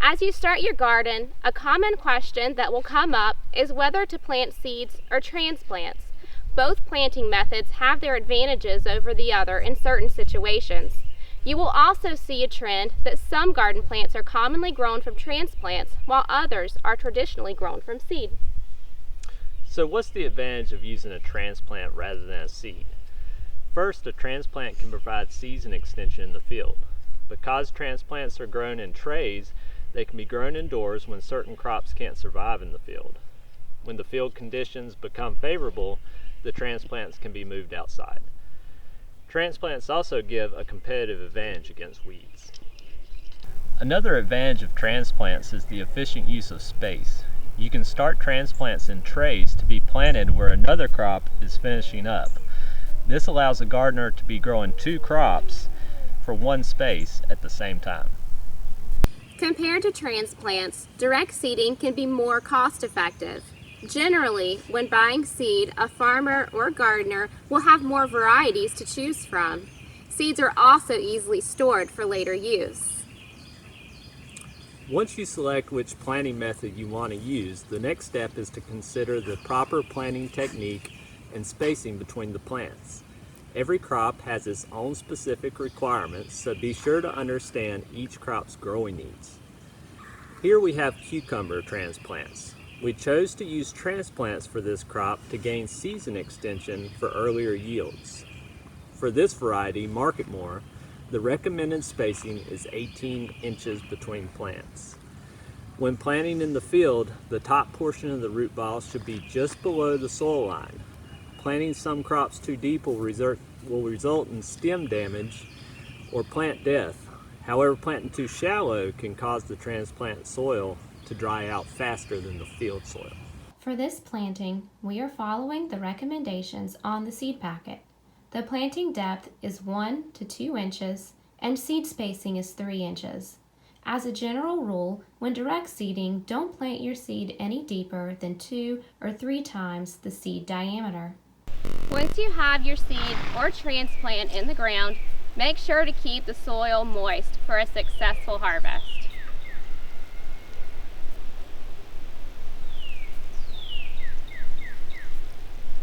As you start your garden, a common question that will come up is whether to plant seeds or transplants. Both planting methods have their advantages over the other in certain situations. You will also see a trend that some garden plants are commonly grown from transplants while others are traditionally grown from seed. So what's the advantage of using a transplant rather than a seed? First, a transplant can provide season extension in the field. Because transplants are grown in trays, they can be grown indoors when certain crops can't survive in the field. When the field conditions become favorable, the transplants can be moved outside. Transplants also give a competitive advantage against weeds. Another advantage of transplants is the efficient use of space. You can start transplants in trays to be planted where another crop is finishing up. This allows a gardener to be growing two crops for one space at the same time. Compared to transplants, direct seeding can be more cost-effective. Generally, when buying seed, a farmer or gardener will have more varieties to choose from. Seeds are also easily stored for later use. Once you select which planting method you want to use, the next step is to consider the proper planting technique and spacing between the plants. Every crop has its own specific requirements, so be sure to understand each crop's growing needs. Here we have cucumber transplants. We chose to use transplants for this crop to gain season extension for earlier yields. For this variety, Marketmore, the recommended spacing is 18 inches between plants. When planting in the field, the top portion of the root ball should be just below the soil line. Planting some crops too deep will result in stem damage or plant death. However, planting too shallow can cause the transplant soil to dry out faster than the field soil. For this planting, we are following the recommendations on the seed packet. The planting depth is 1 to 2 inches and seed spacing is 3 inches. As a general rule, when direct seeding, don't plant your seed any deeper than 2 or 3 times the seed diameter. Once you have your seed or transplant in the ground, make sure to keep the soil moist for a successful harvest.